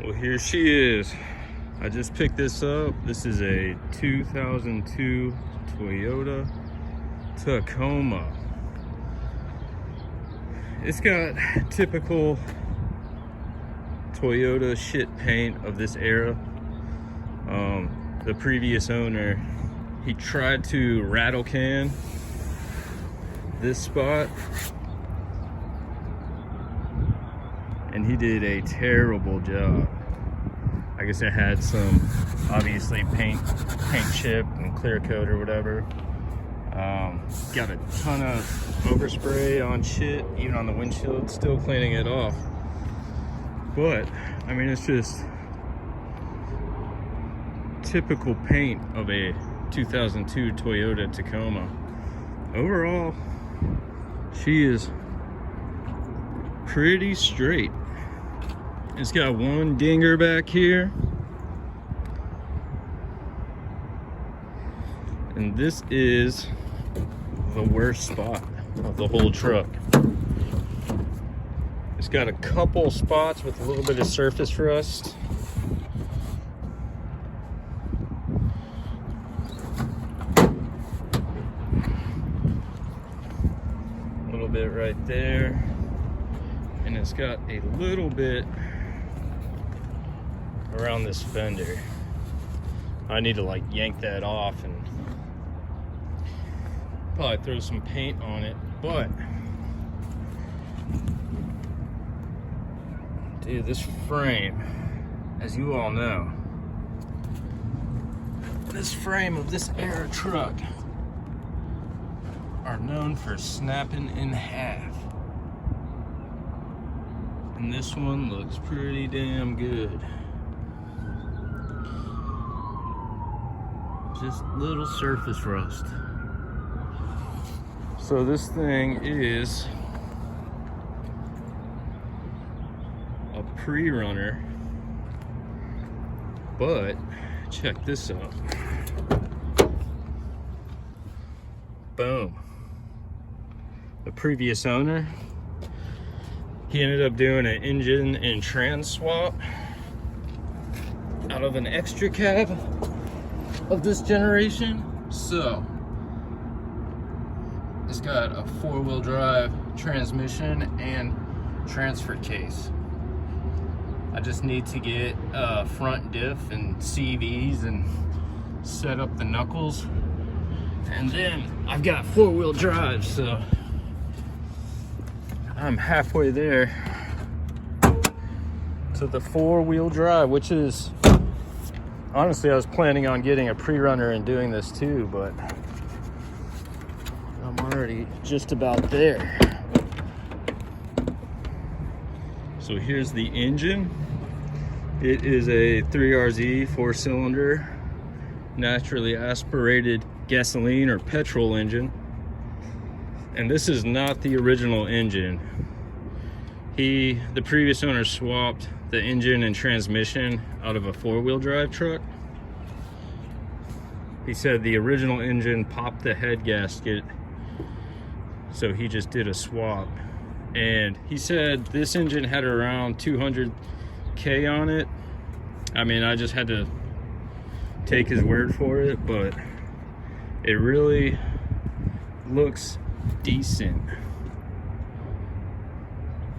Well, here she is. I just picked this up. This is a 2002 Toyota Tacoma. It's got typical Toyota shit paint of this era. The previous owner, he tried to rattle can this spot, and he did a terrible job. I guess it had some, obviously, paint chip and clear coat or whatever. Got a ton of overspray on shit, even on the windshield, still cleaning it off. But, I mean, it's just typical paint of a 2002 Toyota Tacoma. Overall, she is pretty straight. It's got one dinger back here, and this is the worst spot of the whole truck. It's got a couple spots with a little bit of surface rust. A little bit right there, and it's got a little bit around this fender. I need to like yank that off and probably throw some paint on it, but dude, this frame, as you all know, this frame of this era truck are known for snapping in half, and this one looks pretty damn good. Just little surface rust. So this thing is a pre-runner, but check this out. Boom. The previous owner, he ended up doing an engine and trans swap out of an extra cab of this generation. So it's got a 4-wheel drive transmission and transfer case. I just need to get a front diff and CVs and set up the knuckles, and then I've got 4-wheel drive, so I'm halfway there to the 4-wheel drive, which is, honestly, I was planning on getting a pre-runner and doing this too, but I'm already just about there. So here's the engine. It is a 3RZ 4-cylinder, naturally aspirated gasoline or petrol engine. And this is not the original engine. The previous owner swapped the engine and transmission out of a 4-wheel drive truck. He said the original engine popped the head gasket, so he just did a swap. And he said this engine had around 200K on it. I mean, I just had to take his word for it, but it really looks decent.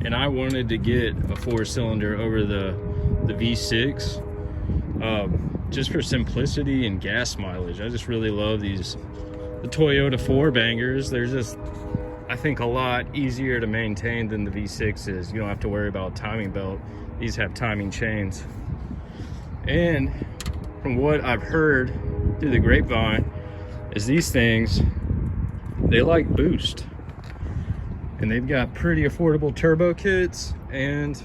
And I wanted to get a 4-cylinder over the V6, just for simplicity and gas mileage. I just really love the Toyota 4-bangers. They're just, I think, a lot easier to maintain than the V6s. You don't have to worry about timing belt. These have timing chains. And from what I've heard through the grapevine, is these things, they like boost. And they've got pretty affordable turbo kits, and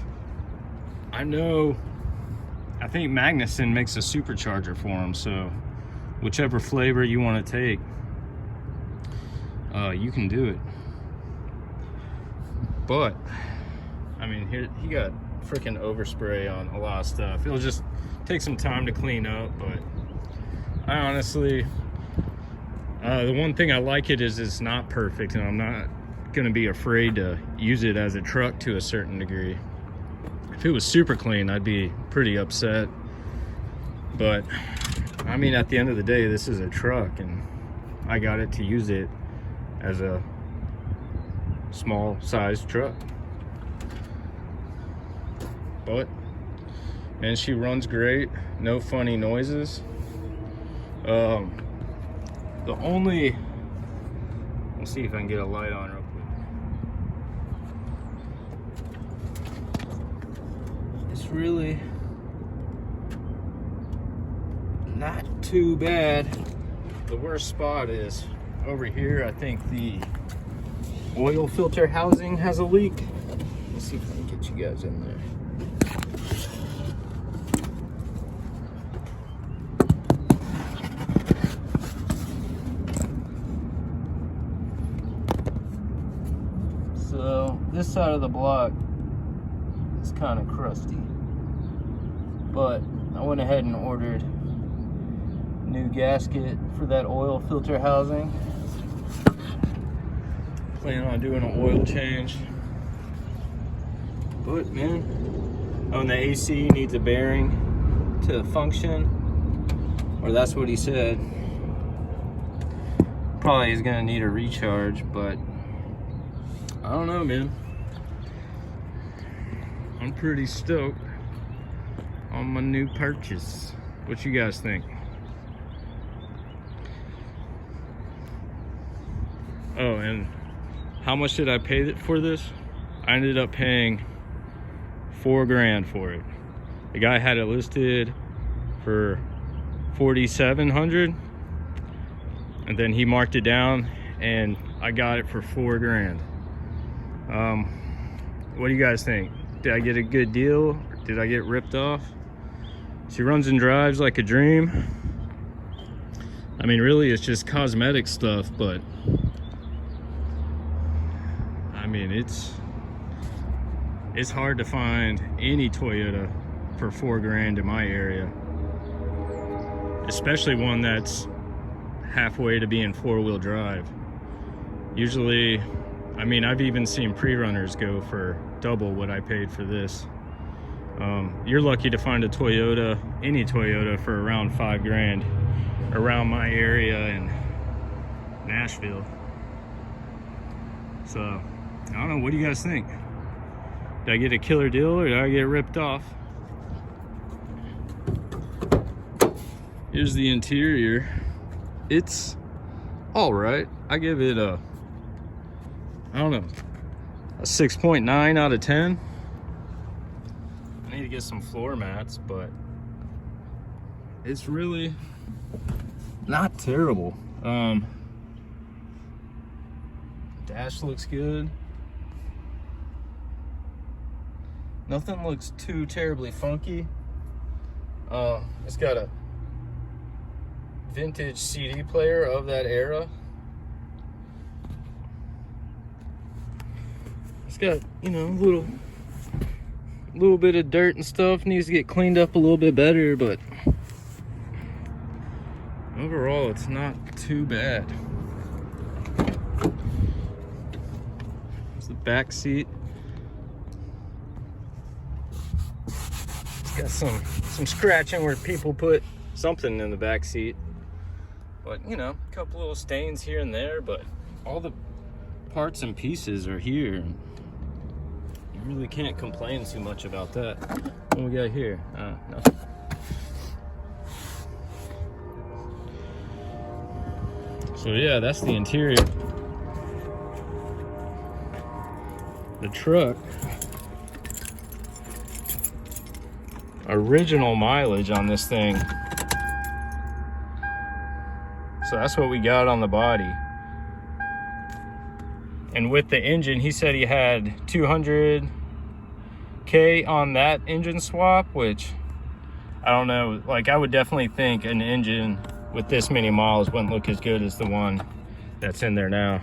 I think Magnuson makes a supercharger for them, so whichever flavor you want to take, you can do it. But I mean, here he got freaking overspray on a lot of stuff. It'll just take some time to clean up, but I honestly, the one thing I like it is it's not perfect, and I'm not gonna be afraid to use it as a truck to a certain degree. If it was super clean, I'd be pretty upset. But I mean, at the end of the day, this is a truck, and I got it to use it as a small sized truck. But and she runs great, no funny noises. The only, let's see if I can get a light on real quick. It's really not too bad. The worst spot is over here. I think the oil filter housing has a leak. Let's see if I can get you guys in there. So this side of the block is kind of crusty, but I went ahead and ordered a new gasket for that oil filter housing. Plan on doing an oil change. But man, on the AC needs a bearing to function, or that's what he said. Probably is gonna need a recharge, but I don't know, man. I'm pretty stoked on my new purchase. What you guys think? Oh, and how much did I pay for this? I ended up paying $4 grand for it. The guy had it listed for $4,700, and then he marked it down, and I got it for $4 grand. What do you guys think? Did I get a good deal? Did I get ripped off? She runs and drives like a dream. I mean, really, it's just cosmetic stuff, but I mean, it's hard to find any Toyota for $4 grand in my area, especially one that's halfway to being four-wheel drive. Usually, I mean, I've even seen pre-runners go for double what I paid for this. You're lucky to find a Toyota, any Toyota, for around $5 grand around my area in Nashville. So, I don't know, what do you guys think? Did I get a killer deal, or did I get ripped off? Here's the interior. It's all right. I give it a, I don't know, a 6.9 out of 10. I need to get some floor mats, but it's really not terrible. Dash looks good. Nothing looks too terribly funky. It's got a vintage CD player of that era. It's got, you know, a little bit of dirt and stuff. Needs to get cleaned up a little bit better, but overall it's not too bad. It's the back seat. It's got some scratching where people put something in the back seat, but you know, a couple little stains here and there, but all the parts and pieces are here. You really can't complain too much about that. What do we got here? Nothing. So yeah, that's the interior. The truck, original mileage on this thing. So that's what we got on the body. And with the engine, he said he had 200K on that engine swap, which I don't know. Like, I would definitely think an engine with this many miles wouldn't look as good as the one that's in there now.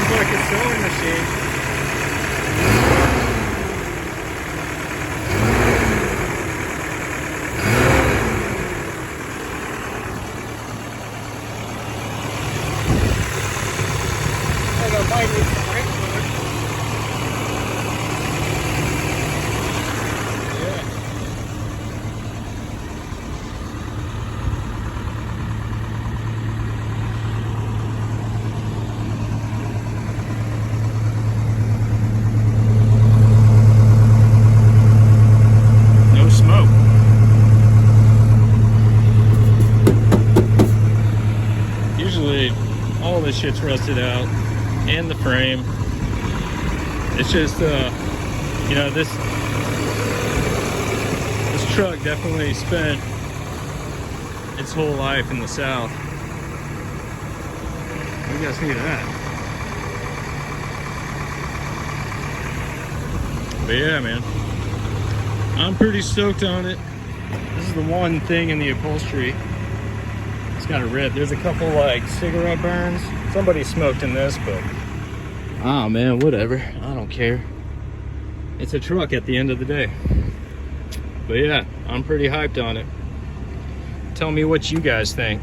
Like a sewing machine. might need some brake fluid. No smoke. Usually all this shit's rusted out and the frame. It's just you know, this truck definitely spent its whole life in the South. What do you guys think of that? But yeah, man, I'm pretty stoked on it. This is the one thing in the upholstery. It's got a rip. There's a couple like cigarette burns. Somebody smoked in this, but oh man, whatever. I don't care. It's a truck at the end of the day. But yeah, I'm pretty hyped on it. Tell me what you guys think.